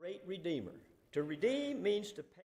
Great Redeemer. To redeem means to pay.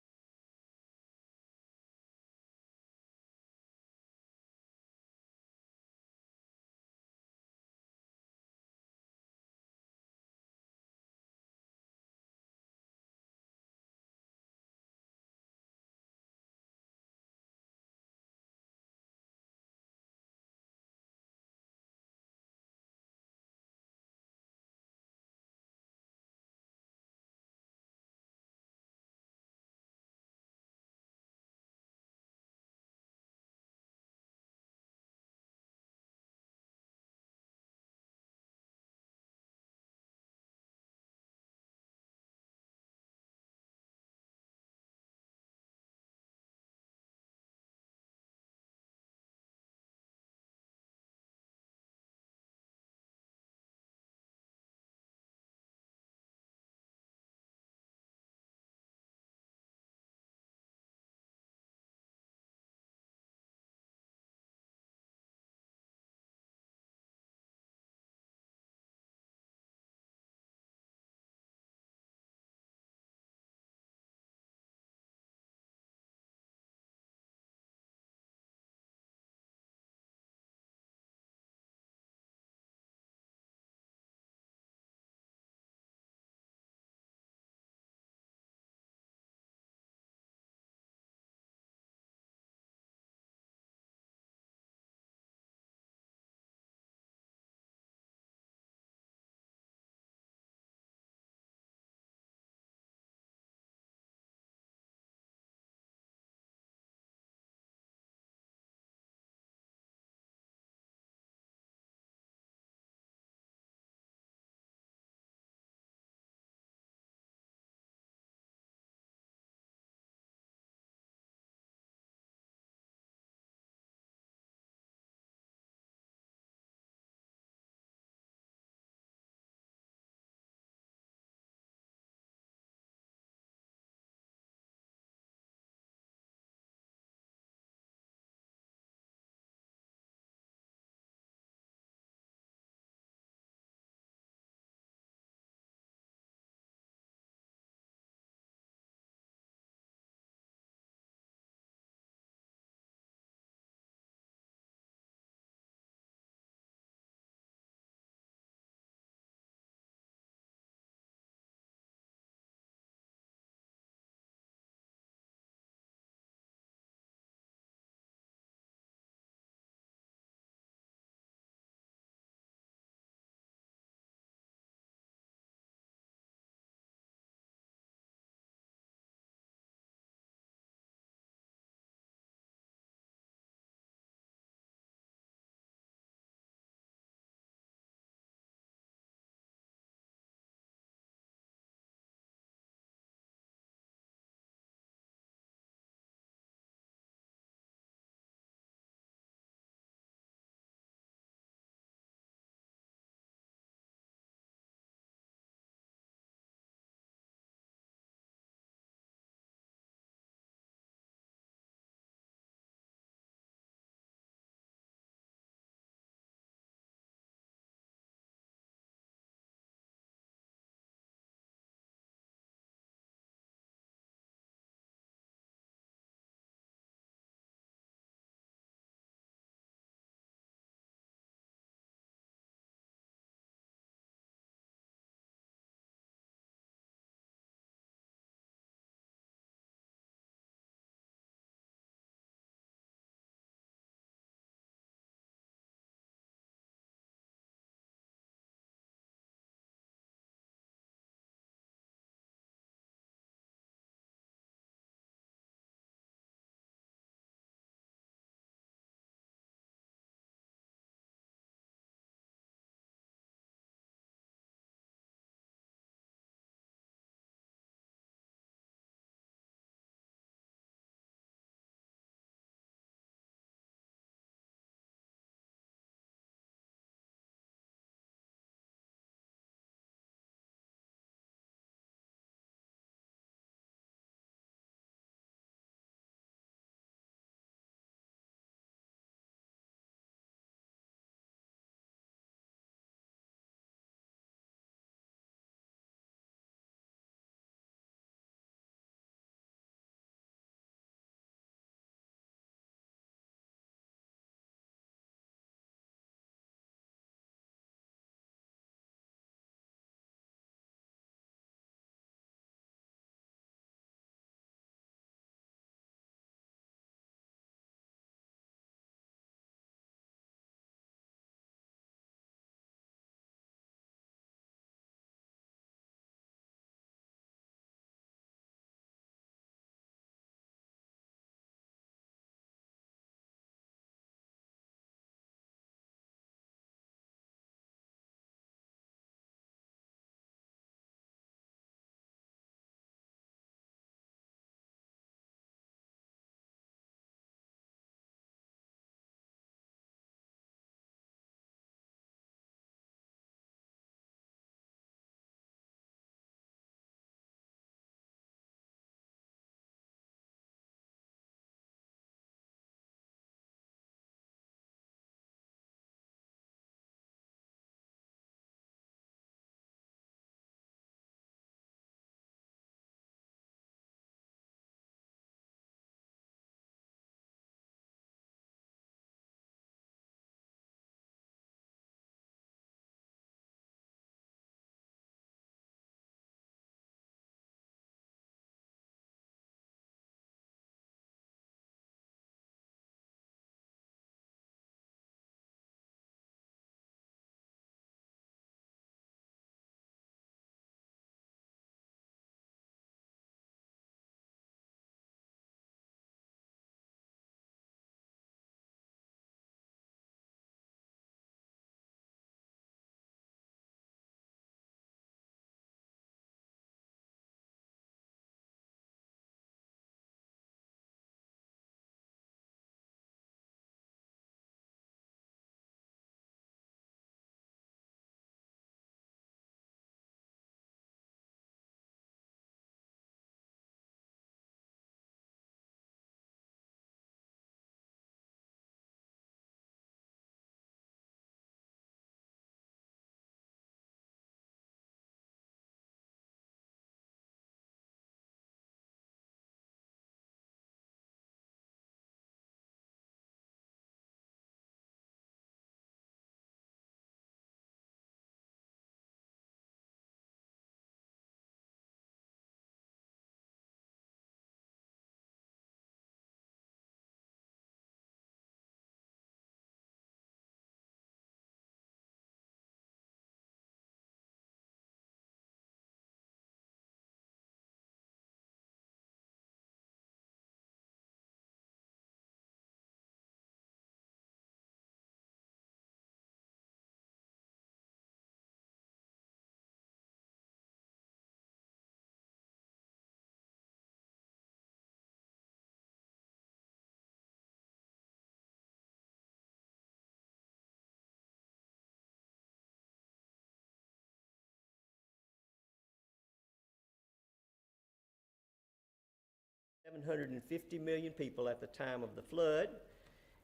750 million people at the time of the flood,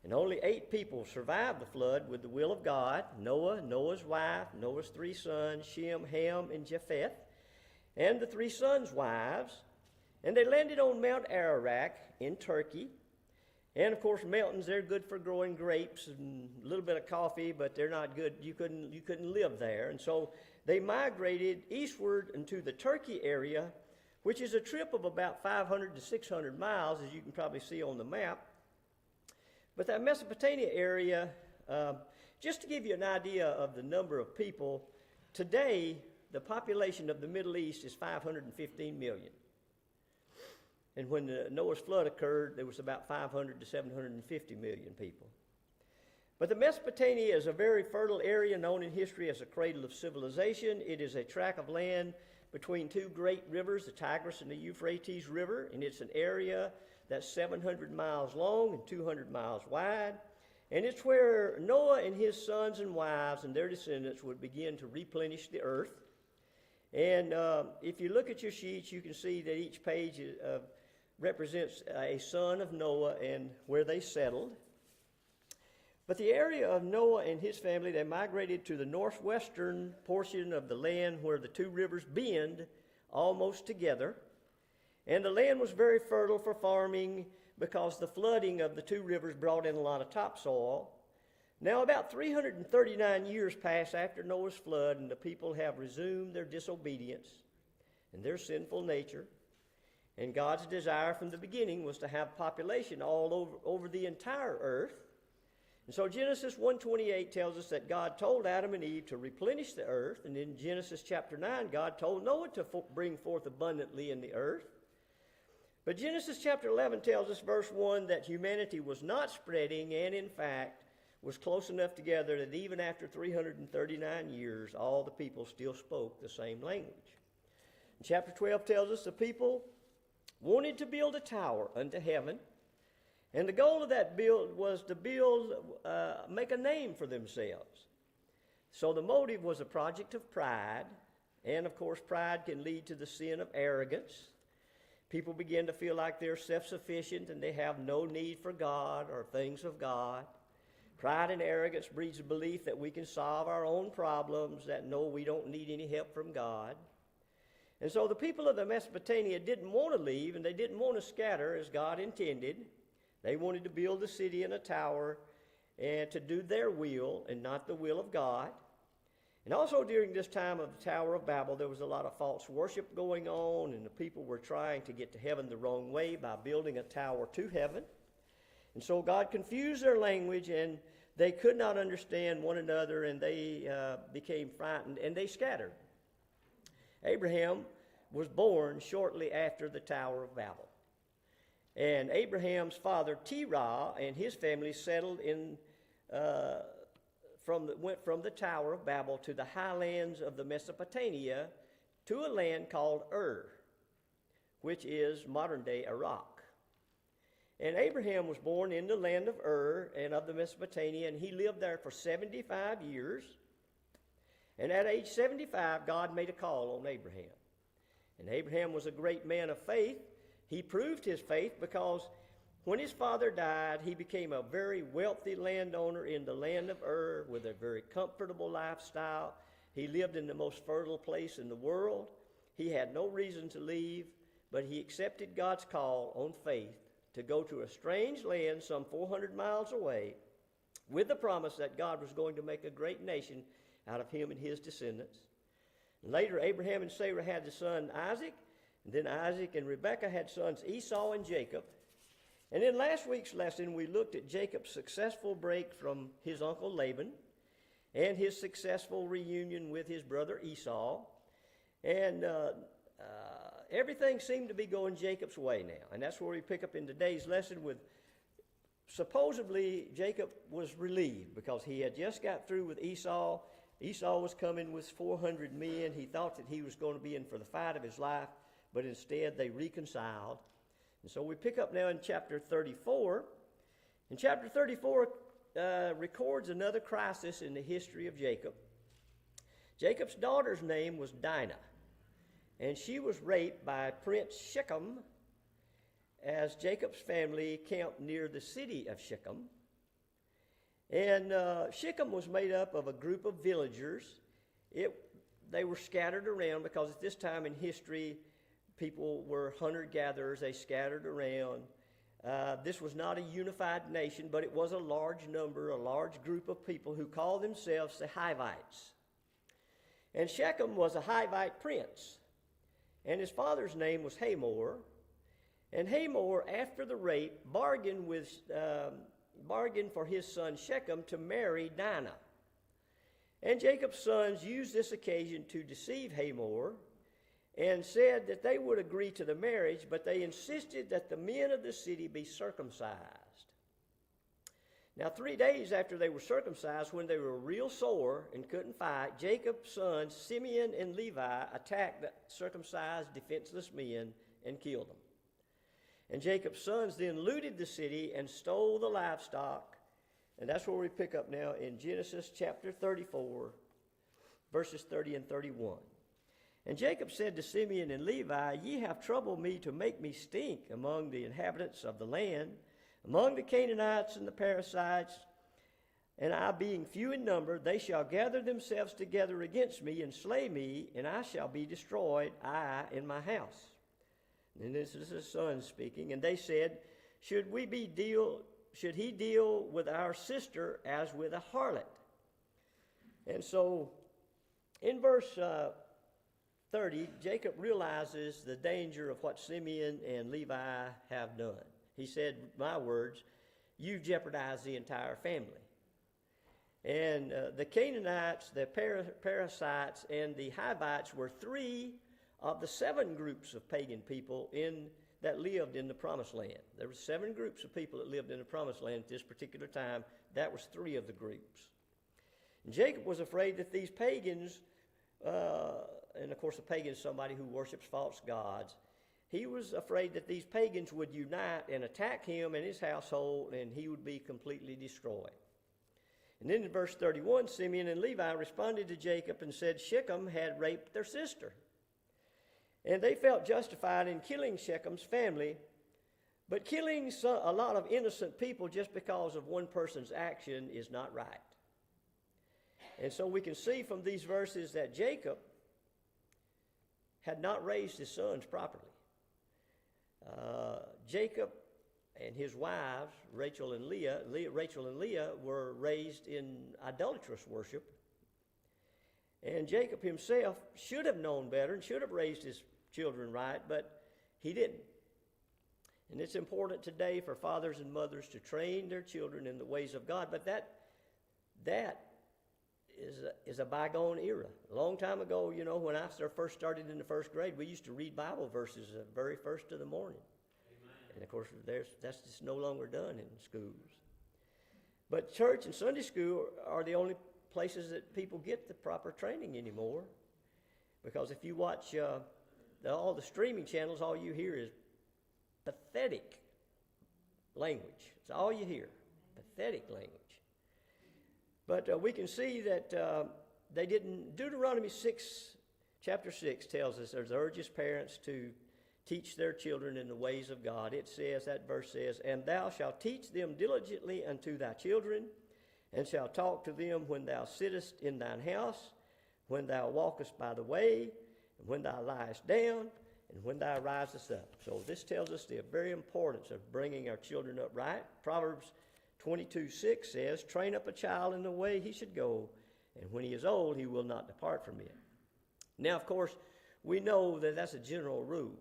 and only 8 people survived the flood with the will of God: Noah, Noah's wife, Noah's 3 sons, Shem, Ham, and Japheth, and the 3 sons' wives. And they landed on Mount Ararat in Turkey. And of course, mountains, they're good for growing grapes and a little bit of coffee, but they're not good. You couldn't live there. And so they migrated eastward into the Turkey area, which is a trip of about 500 to 600 miles, as you can probably see on the map. But that Mesopotamia area, just to give you an idea of the number of people, today the population of the Middle East is 515 million. And when the Noah's flood occurred, there was about 500 to 750 million people. But the Mesopotamia is a very fertile area known in history as a cradle of civilization. It is a tract of land between 2 great rivers, the Tigris and the Euphrates River, and it's an area that's 700 miles long and 200 miles wide. And it's where Noah and his sons and wives and their descendants would begin to replenish the earth. And if you look at your sheets, you can see that each page represents a son of Noah and where they settled. But the area of Noah and his family, they migrated to the northwestern portion of the land where the 2 rivers bend almost together. And the land was very fertile for farming because the flooding of the 2 rivers brought in a lot of topsoil. Now about 339 years pass after Noah's flood, and the people have resumed their disobedience and their sinful nature. And God's desire from the beginning was to have population all over the entire earth. And so Genesis 1:28 tells us that God told Adam and Eve to replenish the earth. And in Genesis chapter 9, God told Noah to bring forth abundantly in the earth. But Genesis chapter 11 tells us, verse 1, that humanity was not spreading and, in fact, was close enough together that even after 339 years, all the people still spoke the same language. And chapter 12 tells us the people wanted to build a tower unto heaven, and the goal of that build was to make a name for themselves. So the motive was a project of pride, and of course pride can lead to the sin of arrogance. People begin to feel like they're self-sufficient and they have no need for God or things of God. Pride and arrogance breeds a belief that we can solve our own problems, that no, we don't need any help from God. And so the people of the Mesopotamia didn't want to leave, and they didn't want to scatter as God intended. They wanted to build a city and a tower and to do their will and not the will of God. And also during this time of the Tower of Babel, there was a lot of false worship going on, and the people were trying to get to heaven the wrong way by building a tower to heaven. And so God confused their language, and they could not understand one another, and they became frightened, and they scattered. Abraham was born shortly after the Tower of Babel. And Abraham's father, Terah, and his family settled went from the Tower of Babel to the highlands of the Mesopotamia to a land called Ur, which is modern-day Iraq. And Abraham was born in the land of Ur and of the Mesopotamia, and he lived there for 75 years. And at age 75, God made a call on Abraham. And Abraham was a great man of faith. He proved his faith because when his father died, he became a very wealthy landowner in the land of Ur with a very comfortable lifestyle. He lived in the most fertile place in the world. He had no reason to leave, but he accepted God's call on faith to go to a strange land some 400 miles away with the promise that God was going to make a great nation out of him and his descendants. And later, Abraham and Sarah had the son Isaac, and then Isaac and Rebekah had sons Esau and Jacob. And in last week's lesson, we looked at Jacob's successful break from his uncle Laban and his successful reunion with his brother Esau. And everything seemed to be going Jacob's way now. And that's where we pick up in today's lesson with supposedly Jacob was relieved because he had just got through with Esau. Esau was coming with 400 men. He thought that he was going to be in for the fight of his life, but instead they reconciled. And so we pick up now in chapter 34. And chapter 34 records another crisis in the history of Jacob. Jacob's daughter's name was Dinah, and she was raped by Prince Shechem, as Jacob's family camped near the city of Shechem. And Shechem was made up of a group of villagers. They were scattered around because at this time in history, people were hunter-gatherers. They scattered around. This was not a unified nation, but it was a large number, a large group of people who called themselves the Hivites. And Shechem was a Hivite prince, and his father's name was Hamor. And Hamor, after the rape, bargained for his son Shechem to marry Dinah. And Jacob's sons used this occasion to deceive Hamor and said that they would agree to the marriage, but they insisted that the men of the city be circumcised. Now, 3 days after they were circumcised, when they were real sore and couldn't fight, Jacob's sons, Simeon and Levi, attacked the circumcised, defenseless men and killed them. And Jacob's sons then looted the city and stole the livestock. And that's where we pick up now in Genesis chapter 34, verses 30 and 31. And Jacob said to Simeon and Levi, "Ye have troubled me to make me stink among the inhabitants of the land, among the Canaanites and the Perizzites, and I being few in number, they shall gather themselves together against me and slay me, and I shall be destroyed, I and my house." And this is his son speaking. And they said, should he deal with our sister as with a harlot? And so in verse 30, Jacob realizes the danger of what Simeon and Levi have done. He said, my words, "You've jeopardized the entire family." And the Canaanites, the Perizzites, and the Hivites were 3 of the 7 groups of pagan people that lived in the Promised Land. There were 7 groups of people that lived in the Promised Land at this particular time. That was 3 of the groups. And Jacob was afraid that these pagans, and of course a pagan is somebody who worships false gods, he was afraid that these pagans would unite and attack him and his household, and he would be completely destroyed. And then in verse 31, Simeon and Levi responded to Jacob and said Shechem had raped their sister. And they felt justified in killing Shechem's family, but killing a lot of innocent people just because of one person's action is not right. And so we can see from these verses that Jacob had not raised his sons properly. Jacob and his wives, Rachel and Leah, were raised in idolatrous worship. And Jacob himself should have known better and should have raised his children right, but he didn't. And it's important today for fathers and mothers to train their children in the ways of God, but that is a bygone era. A long time ago, when I first started in the first grade, we used to read Bible verses the very first of the morning. Amen. And of course, that's just no longer done in schools. But church and Sunday school are the only places that people get the proper training anymore. Because if you watch all the streaming channels, all you hear is pathetic language. It's all you hear, pathetic language. But we can see that they didn't. Deuteronomy chapter 6 tells us there's urges parents to teach their children in the ways of God. That verse says, "And thou shalt teach them diligently unto thy children, and shalt talk to them when thou sittest in thine house, when thou walkest by the way, and when thou liest down, and when thou risest up." So this tells us the very importance of bringing our children up right. Proverbs 22:6 says, "Train up a child in the way he should go, and when he is old, he will not depart from it." Now, of course, we know that that's a general rule.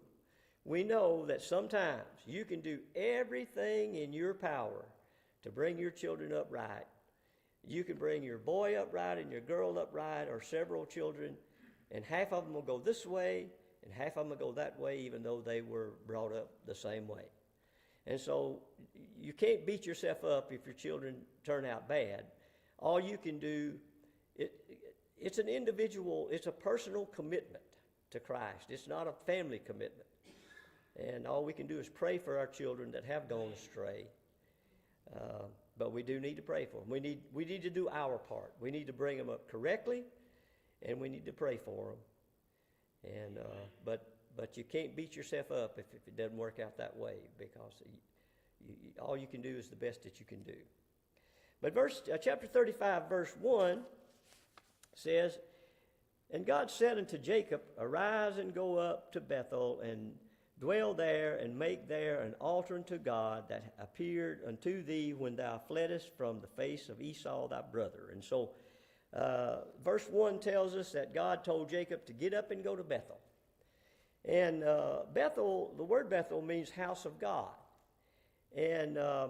We know that sometimes you can do everything in your power to bring your children up right. You can bring your boy up right and your girl up right, or several children, and half of them will go this way, and half of them will go that way, even though they were brought up the same way. And so you can't beat yourself up if your children turn out bad. All you can do, it's an individual, it's a personal commitment to Christ. It's not a family commitment. And all we can do is pray for our children that have gone astray. But we do need to pray for them. We need to do our part. We need to bring them up correctly, and we need to pray for them. And but you can't beat yourself up if it doesn't work out that way, because all you can do is the best that you can do. But chapter 35, verse 1 says, "And God said unto Jacob, Arise and go up to Bethel, and dwell there, and make there an altar unto God that appeared unto thee when thou fleddest from the face of Esau thy brother." And so verse 1 tells us that God told Jacob to get up and go to Bethel. And Bethel, the word Bethel means house of God. And, at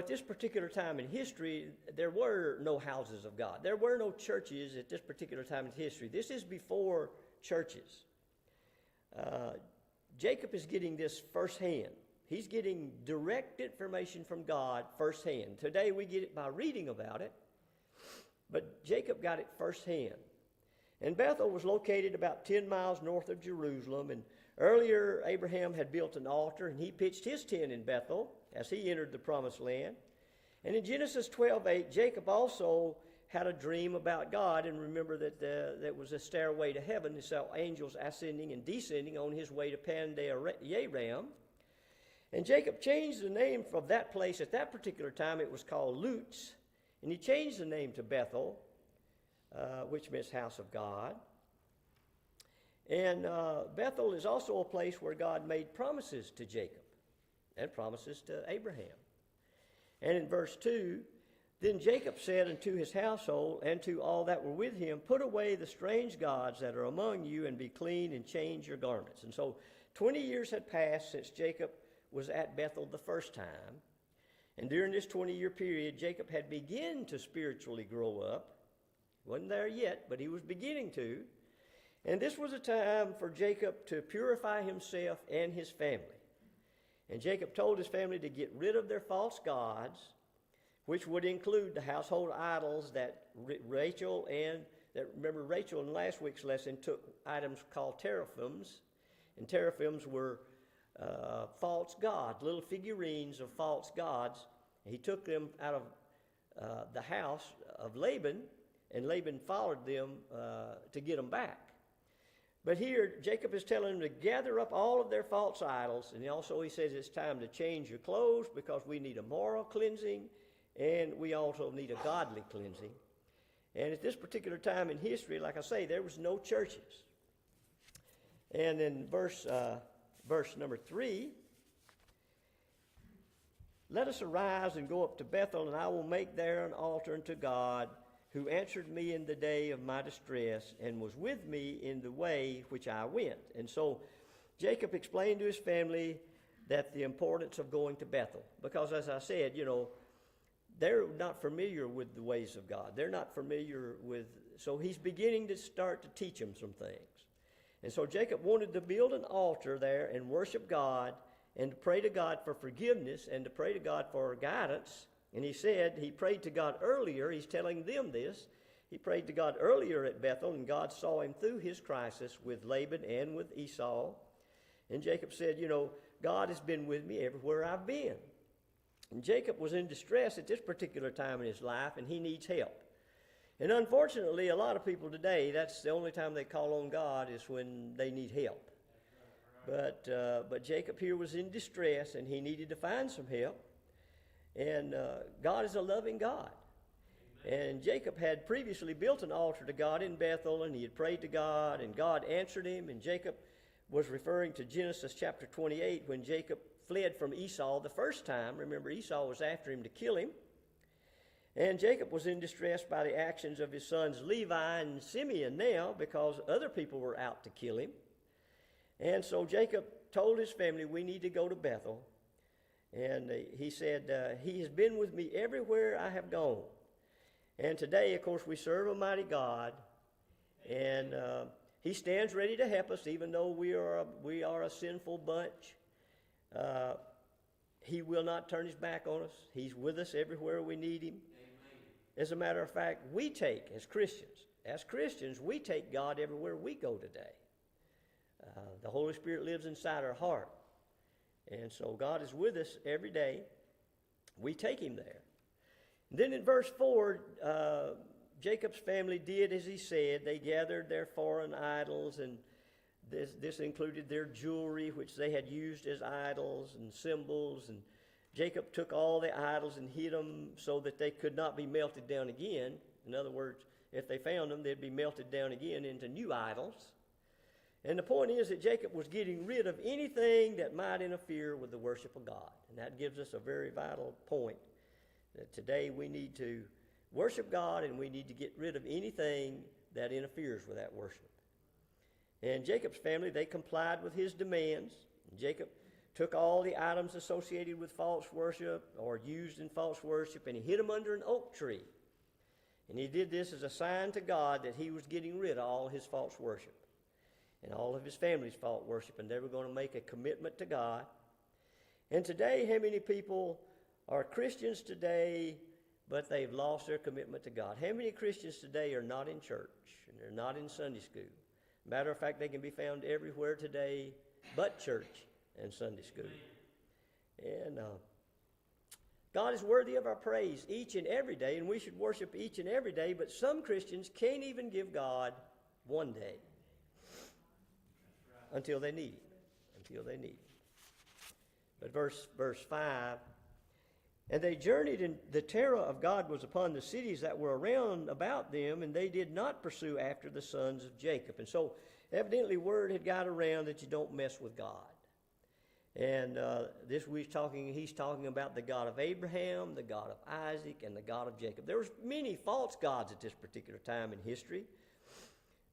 this particular time in history, there were no houses of God. There were no churches at this particular time in history. This is before churches. Jacob is getting this firsthand. He's getting direct information from God firsthand. Today we get it by reading about it, but Jacob got it firsthand. And Bethel was located about 10 miles north of Jerusalem, and earlier Abraham had built an altar, and he pitched his tent in Bethel as he entered the promised land. And in Genesis 12:8, Jacob also had a dream about God, and remember that there was a stairway to heaven. He saw angels ascending and descending on his way to Padan-aram. And Jacob changed the name of that place. At that particular time, it was called Luz, and he changed the name to Bethel, which means house of God. And Bethel is also a place where God made promises to Jacob and promises to Abraham. And in verse 2, "Then Jacob said unto his household and to all that were with him, Put away the strange gods that are among you, and be clean, and change your garments." And so 20 years had passed since Jacob was at Bethel the first time. And during this 20-year period, Jacob had begun to spiritually grow up. He wasn't there yet, but he was beginning to. And this was a time for Jacob to purify himself and his family. And Jacob told his family to get rid of their false gods, which would include the household idols that Rachel in last week's lesson took items called teraphims. And teraphims were false gods, little figurines of false gods. He took them out of the house of Laban, and Laban followed them to get them back. But here, Jacob is telling them to gather up all of their false idols, and he says it's time to change your clothes, because we need a moral cleansing, and we also need a godly cleansing. And at this particular time in history, like I say, there was no churches. And in verse number 3, "Let us arise and go up to Bethel, and I will make there an altar unto God, who answered me in the day of my distress, and was with me in the way which I went." And so Jacob explained to his family that the importance of going to Bethel, because as I said, they're not familiar with the ways of God. They're not familiar so he's beginning to start to teach them some things. And so Jacob wanted to build an altar there and worship God, and to pray to God for forgiveness, and to pray to God for guidance. And he said he prayed to God earlier. He's telling them this. He prayed to God earlier at Bethel, and God saw him through his crisis with Laban and with Esau. And Jacob said, God has been with me everywhere I've been. And Jacob was in distress at this particular time in his life, and he needs help. And unfortunately, a lot of people today, that's the only time they call on God is when they need help. But Jacob here was in distress, and he needed to find some help. And God is a loving God. Amen. And Jacob had previously built an altar to God in Bethel, and he had prayed to God, and God answered him. And Jacob was referring to Genesis chapter 28, when Jacob fled from Esau the first time. Remember, Esau was after him to kill him. And Jacob was in distress by the actions of his sons Levi and Simeon now, because other people were out to kill him. And so Jacob told his family, we need to go to Bethel. And he said, he has been with me everywhere I have gone. And today, of course, we serve a mighty God. And he stands ready to help us, even though we are a sinful bunch. He will not turn his back on us. He's with us everywhere we need him. Amen. As a matter of fact, as Christians, we take God everywhere we go today. The Holy Spirit lives inside our heart. And so God is with us every day. We take him there. And then in verse 4, Jacob's family did as he said. They gathered their foreign idols, and This included their jewelry, which they had used as idols and symbols. And Jacob took all the idols and hid them so that they could not be melted down again. In other words, if they found them, they'd be melted down again into new idols. And the point is that Jacob was getting rid of anything that might interfere with the worship of God. And that gives us a very vital point, that today we need to worship God and we need to get rid of anything that interferes with that worship. And Jacob's family, they complied with his demands. And Jacob took all the items associated with false worship or used in false worship, and he hid them under an oak tree. And he did this as a sign to God that he was getting rid of all his false worship and all of his family's false worship, and they were going to make a commitment to God. And today, how many people are Christians today, but they've lost their commitment to God? How many Christians today are not in church and they're not in Sunday school? Matter of fact, they can be found everywhere today but church and Sunday school. And God is worthy of our praise each and every day, and we should worship each and every day, but some Christians can't even give God one day until they need Him. But verse 5, and they journeyed, and the terror of God was upon the cities that were around about them, and they did not pursue after the sons of Jacob. And so evidently word had got around that you don't mess with God. And he's talking about the God of Abraham, the God of Isaac, and the God of Jacob. There was many false gods at this particular time in history,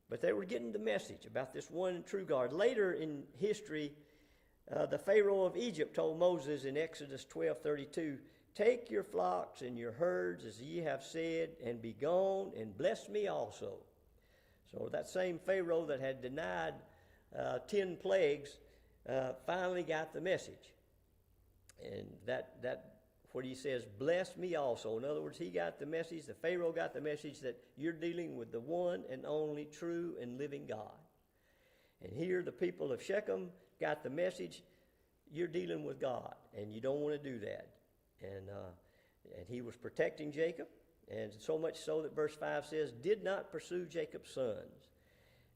but they were getting the message about this one true God. Later in history, the Pharaoh of Egypt told Moses in Exodus 12:32, "Take your flocks and your herds as ye have said, and be gone, and bless me also." So that same Pharaoh that had denied 10 plagues finally got the message. And that what he says, bless me also. In other words, he got the message, the Pharaoh got the message that you're dealing with the one and only true and living God. And here the people of Shechem got the message, you're dealing with God, and you don't want to do that. And he was protecting Jacob, and so much so that verse 5 says, did not pursue Jacob's sons.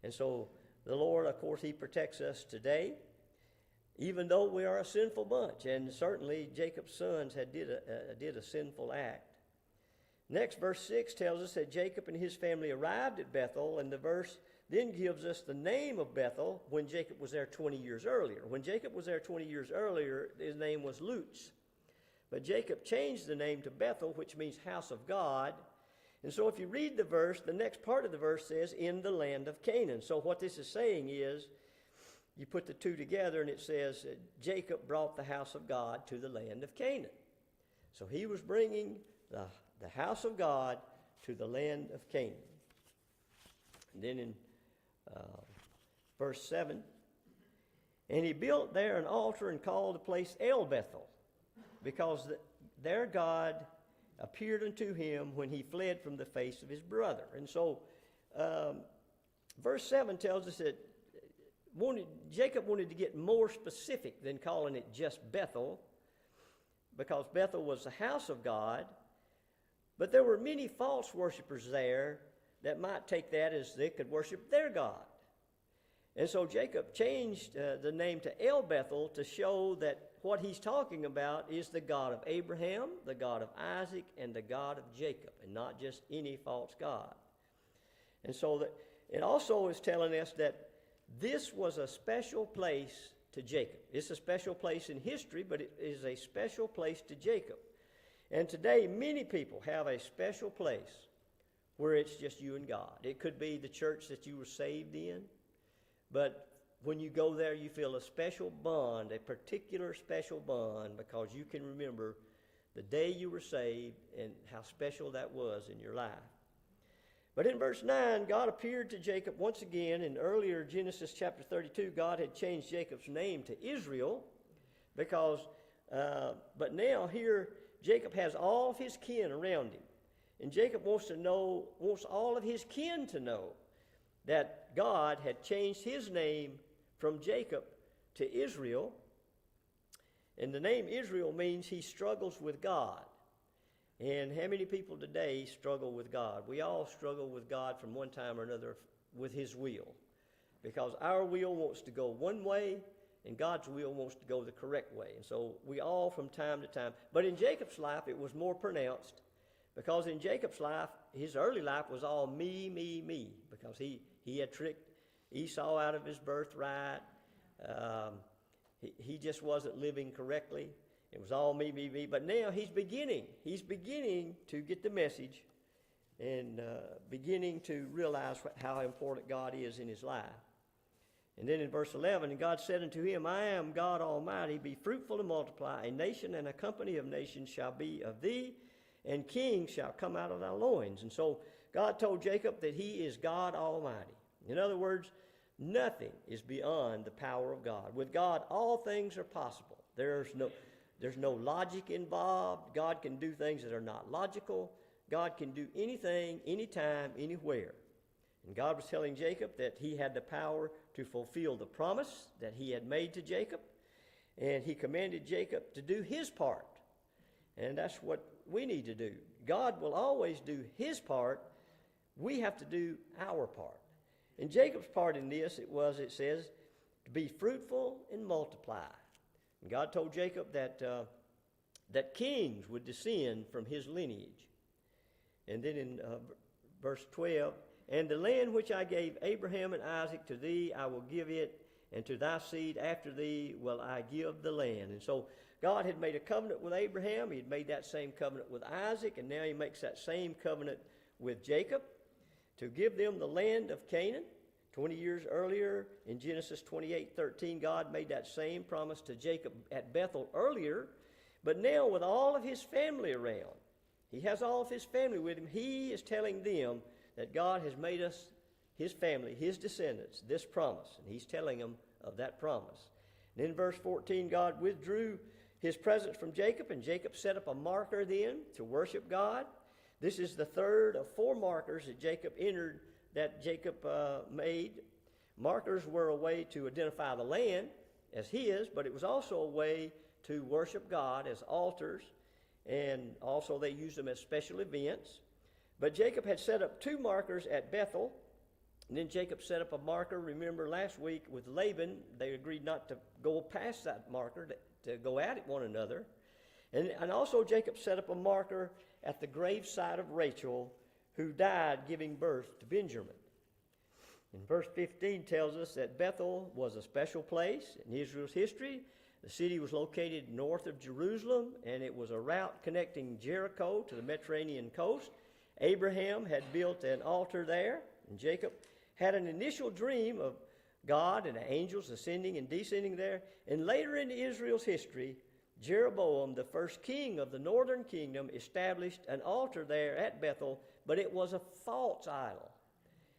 And so the Lord, of course, he protects us today, even though we are a sinful bunch. And certainly Jacob's sons did a sinful act. Next, verse 6 tells us that Jacob and his family arrived at Bethel, and the verse then gives us the name of Bethel when Jacob was there 20 years earlier. When Jacob was there 20 years earlier, his name was Luz. But Jacob changed the name to Bethel, which means house of God. And so if you read the verse, the next part of the verse says, in the land of Canaan. So what this is saying is, you put the two together and it says, Jacob brought the house of God to the land of Canaan. So he was bringing the house of God to the land of Canaan. And then in verse 7, and he built there an altar and called the place El Bethel, because their God appeared unto him when he fled from the face of his brother. And so verse 7 tells us that Jacob wanted to get more specific than calling it just Bethel, because Bethel was the house of God, but there were many false worshipers there that might take that as they could worship their God. And so Jacob changed the name to El Bethel to show that what he's talking about is the God of Abraham, the God of Isaac, and the God of Jacob, and not just any false god. And so that it also is telling us that this was a special place to Jacob. It's a special place in history, but it is a special place to Jacob. And today, many people have a special place where it's just you and God. It could be the church that you were saved in, but when you go there, you feel a special bond, a particular special bond, because you can remember the day you were saved and how special that was in your life. But in verse 9, God appeared to Jacob once again. In earlier Genesis chapter 32, God had changed Jacob's name to Israel, because, but now here Jacob has all of his kin around him. And Jacob wants all of his kin to know that God had changed his name from Jacob to Israel. And the name Israel means he struggles with God. And how many people today struggle with God? We all struggle with God from one time or another with his will. because our will wants to go one way and God's will wants to go the correct way. And so we all from time to time. But in Jacob's life, it was more pronounced, because in Jacob's life, his early life was all me, me, me, because he had tricked Esau out of his birthright. He just wasn't living correctly. It was all me, me, me. But now he's beginning to get the message and beginning to realize how important God is in his life. And then in verse 11, and God said unto him, I am God Almighty, be fruitful and multiply. A nation and a company of nations shall be of thee, and kings shall come out of thy loins. And so God told Jacob that he is God Almighty. In other words, nothing is beyond the power of God. With God, all things are possible. There's no logic involved. God can do things that are not logical. God can do anything, anytime, anywhere. And God was telling Jacob that he had the power to fulfill the promise that he had made to Jacob. And he commanded Jacob to do his part. And that's what we need to do. God will always do his part. We have to do our part. And Jacob's part in this, it says, to be fruitful and multiply. And God told Jacob that kings would descend from his lineage. And then in verse 12, and the land which I gave Abraham and Isaac to thee, I will give it, and to thy seed after thee will I give the land. And so God had made a covenant with Abraham. He had made that same covenant with Isaac, and now he makes that same covenant with Jacob to give them the land of Canaan. 20 years earlier, in Genesis 28:13, God made that same promise to Jacob at Bethel earlier, but now with all of his family around, he has all of his family with him. He is telling them that God has made us, his family, his descendants, this promise, and he's telling them of that promise. And in verse 14, God withdrew his presence from Jacob, and Jacob set up a marker then to worship God. This is the third of four markers that Jacob made. Markers were a way to identify the land as his, but it was also a way to worship God as altars, and also they used them as special events. But Jacob had set up two markers at Bethel, and then Jacob set up a marker, remember last week, with Laban. They agreed not to go past that marker, to go at one another. And also Jacob set up a marker at the graveside of Rachel, who died giving birth to Benjamin. And verse 15 tells us that Bethel was a special place in Israel's history. The city was located north of Jerusalem, and it was a route connecting Jericho to the Mediterranean coast. Abraham had built an altar there, and Jacob had an initial dream of God and the angels ascending and descending there. And later in Israel's history, Jeroboam, the first king of the northern kingdom, established an altar there at Bethel, but it was a false idol.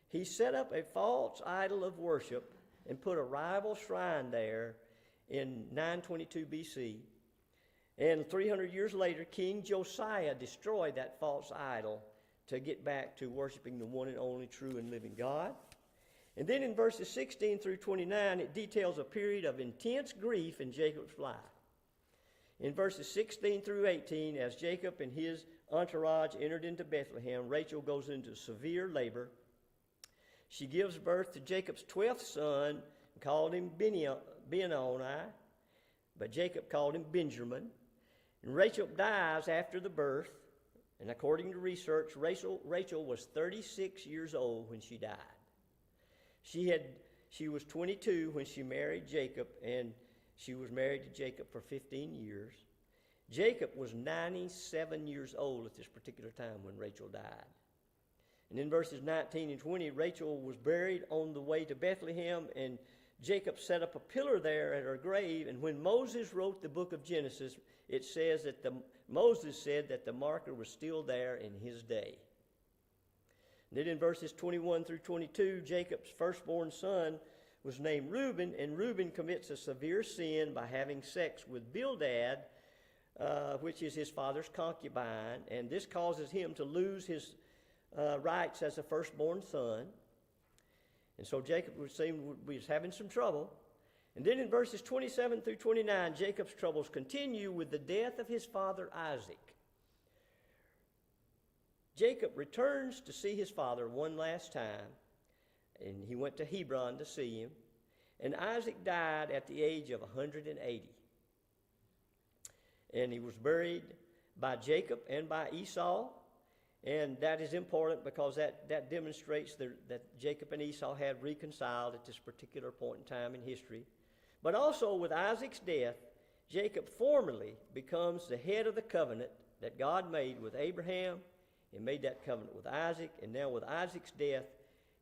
He set up a false idol of worship and put a rival shrine there in 922 BC. And 300 years later, King Josiah destroyed that false idol to get back to worshiping the one and only true and living God. And then in verses 16 through 29, it details a period of intense grief in Jacob's life. In verses 16 through 18, as Jacob and his entourage entered into Bethlehem, Rachel goes into severe labor. She gives birth to Jacob's 12th son and called him Benoni, but Jacob called him Benjamin. And Rachel dies after the birth. And according to research, Rachel was 36 years old when she died. She was 22 when she married Jacob, and she was married to Jacob for 15 years. Jacob was 97 years old at this particular time when Rachel died. And in verses 19 and 20, Rachel was buried on the way to Bethlehem, and Jacob set up a pillar there at her grave. And when Moses wrote the book of Genesis, it says that Moses said that the marker was still there in his day. And then in verses 21 through 22, Jacob's firstborn son was named Reuben, and Reuben commits a severe sin by having sex with Bildad, which is his father's concubine, and this causes him to lose his rights as a firstborn son. And so Jacob was having some trouble. And then in verses 27 through 29, Jacob's troubles continue with the death of his father Isaac. Jacob returns to see his father one last time, and he went to Hebron to see him. And Isaac died at the age of 180. And he was buried by Jacob and by Esau. And that is important because that demonstrates that Jacob and Esau had reconciled at this particular point in time in history. But also with Isaac's death, Jacob formally becomes the head of the covenant that God made with Abraham and made that covenant with Isaac. And now with Isaac's death,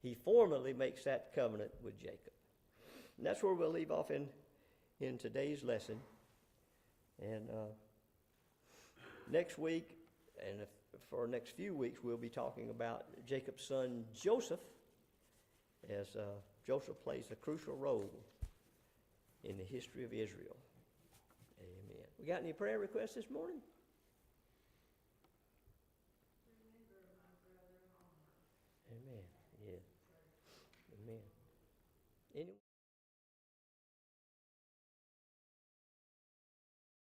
he formally makes that covenant with Jacob. And that's where we'll leave off in today's lesson. And next week, and for the next few weeks, we'll be talking about Jacob's son Joseph, as Joseph plays a crucial role in the history of Israel. Amen. We got any prayer requests this morning? Amen. Yeah. Amen.